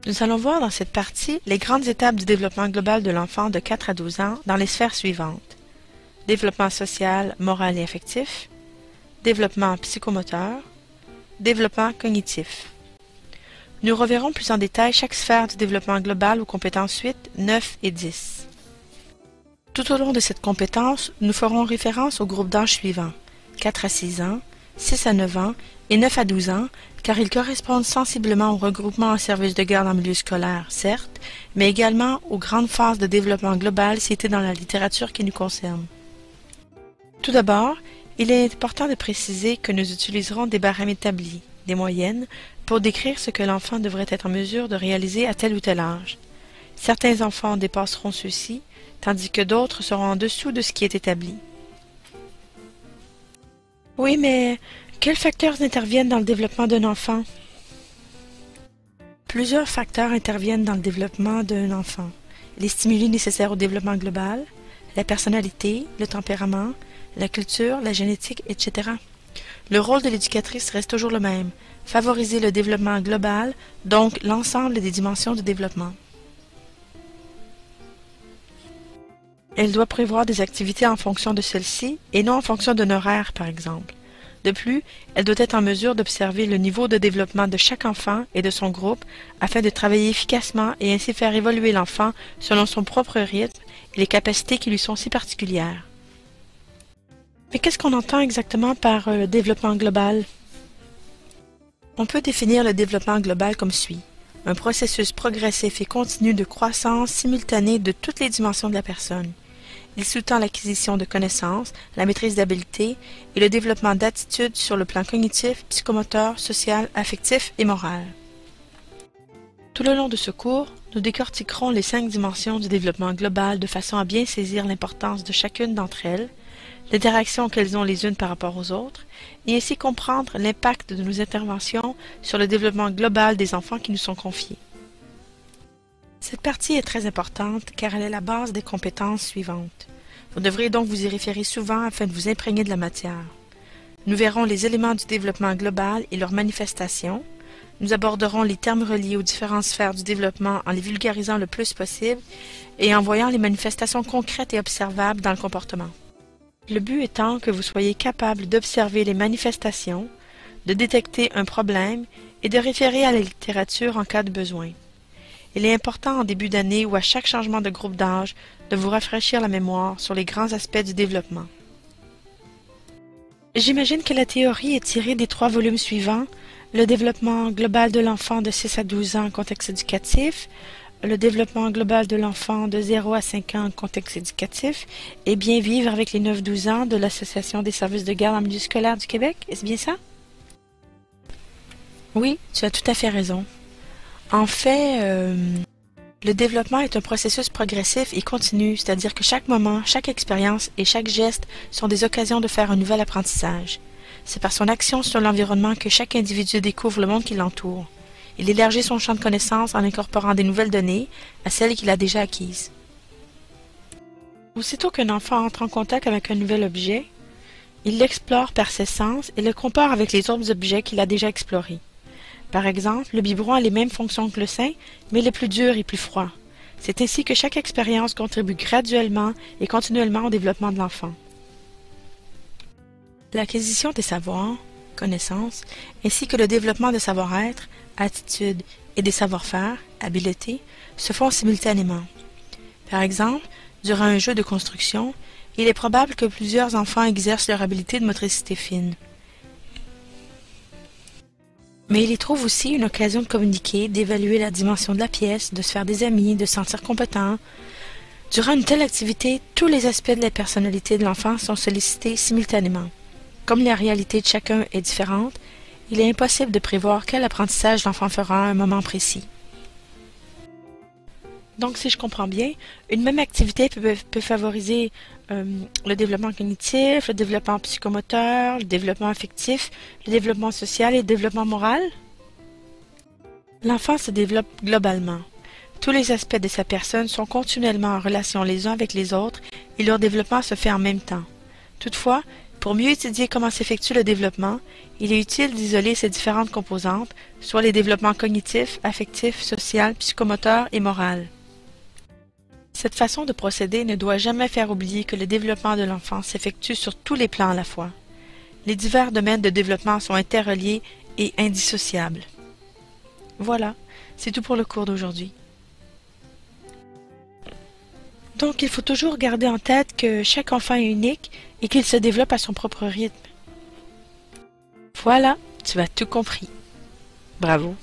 Nous allons voir dans cette partie les grandes étapes du développement global de l'enfant de 4 à 12 ans dans les sphères suivantes. Développement social, moral et affectif, développement psychomoteur, développement cognitif. Nous reverrons plus en détail chaque sphère du développement global aux compétences 8, 9 et 10. Tout au long de cette compétence, nous ferons référence aux groupes d'âge suivants, 4 à 6 ans, 6 à 9 ans et 9 à 12 ans, car ils correspondent sensiblement au regroupement en service de garde en milieu scolaire, certes, mais également aux grandes phases de développement global citées dans la littérature qui nous concerne. Tout d'abord, il est important de préciser que nous utiliserons des barèmes établis, des moyennes, pour décrire ce que l'enfant devrait être en mesure de réaliser à tel ou tel âge. Certains enfants dépasseront ceux-ci, tandis que d'autres seront en dessous de ce qui est établi. Oui, mais quels facteurs interviennent dans le développement d'un enfant? Plusieurs facteurs interviennent dans le développement d'un enfant. Les stimuli nécessaires au développement global, la personnalité, le tempérament, la culture, la génétique, etc. Le rôle de l'éducatrice reste toujours le même, favoriser le développement global, donc l'ensemble des dimensions du développement. Elle doit prévoir des activités en fonction de celles-ci et non en fonction d'un horaire, par exemple. De plus, elle doit être en mesure d'observer le niveau de développement de chaque enfant et de son groupe afin de travailler efficacement et ainsi faire évoluer l'enfant selon son propre rythme et les capacités qui lui sont si particulières. Mais qu'est-ce qu'on entend exactement par le développement global? On peut définir le développement global comme suit. Un processus progressif et continu de croissance simultanée de toutes les dimensions de la personne. Il sous-tend l'acquisition de connaissances, la maîtrise d'habiletés et le développement d'attitudes sur le plan cognitif, psychomoteur, social, affectif et moral. Tout le long de ce cours, nous décortiquerons les 5 dimensions du développement global de façon à bien saisir l'importance de chacune d'entre elles, l'interaction qu'elles ont les unes par rapport aux autres, et ainsi comprendre l'impact de nos interventions sur le développement global des enfants qui nous sont confiés. Cette partie est très importante car elle est la base des compétences suivantes. Vous devrez donc vous y référer souvent afin de vous imprégner de la matière. Nous verrons les éléments du développement global et leurs manifestations. Nous aborderons les termes reliés aux différentes sphères du développement en les vulgarisant le plus possible et en voyant les manifestations concrètes et observables dans le comportement. Le but étant que vous soyez capable d'observer les manifestations, de détecter un problème et de référer à la littérature en cas de besoin. Il est important en début d'année ou à chaque changement de groupe d'âge de vous rafraîchir la mémoire sur les grands aspects du développement. J'imagine que la théorie est tirée des 3 volumes suivants, le développement global de l'enfant de 6 à 12 ans en contexte éducatif, le développement global de l'enfant de 0 à 5 ans en contexte éducatif et bien vivre avec les 9-12 ans de l'Association des services de garde en milieu scolaire du Québec. Est-ce bien ça? Oui, tu as tout à fait raison. En fait, le développement est un processus progressif et continu, c'est-à-dire que chaque moment, chaque expérience et chaque geste sont des occasions de faire un nouvel apprentissage. C'est par son action sur l'environnement que chaque individu découvre le monde qui l'entoure. Il élargit son champ de connaissances en incorporant des nouvelles données à celles qu'il a déjà acquises. Aussitôt qu'un enfant entre en contact avec un nouvel objet, il l'explore par ses sens et le compare avec les autres objets qu'il a déjà explorés. Par exemple, le biberon a les mêmes fonctions que le sein, mais il est plus dur et plus froid. C'est ainsi que chaque expérience contribue graduellement et continuellement au développement de l'enfant. L'acquisition des savoirs, connaissances, ainsi que le développement de savoir-être, attitudes et des savoir-faire, habiletés, se font simultanément. Par exemple, durant un jeu de construction, il est probable que plusieurs enfants exercent leur habileté de motricité fine. Mais il y trouve aussi une occasion de communiquer, d'évaluer la dimension de la pièce, de se faire des amis, de se sentir compétent. Durant une telle activité, tous les aspects de la personnalité de l'enfant sont sollicités simultanément. Comme la réalité de chacun est différente, il est impossible de prévoir quel apprentissage l'enfant fera à un moment précis. Donc, si je comprends bien, une même activité peut favoriser le développement cognitif, le développement psychomoteur, le développement affectif, le développement social et le développement moral. L'enfant se développe globalement. Tous les aspects de sa personne sont continuellement en relation les uns avec les autres et leur développement se fait en même temps. Toutefois, Pour mieux étudier comment s'effectue le développement, il est utile d'isoler ces différentes composantes, soit les développements cognitifs, affectifs, social, psychomoteur et moral. Cette façon de procéder ne doit jamais faire oublier que le développement de l'enfant s'effectue sur tous les plans à la fois. Les divers domaines de développement sont interreliés et indissociables. Voilà, c'est tout pour le cours d'aujourd'hui. Donc, il faut toujours garder en tête que chaque enfant est unique et qu'il se développe à son propre rythme. Voilà, tu as tout compris. Bravo.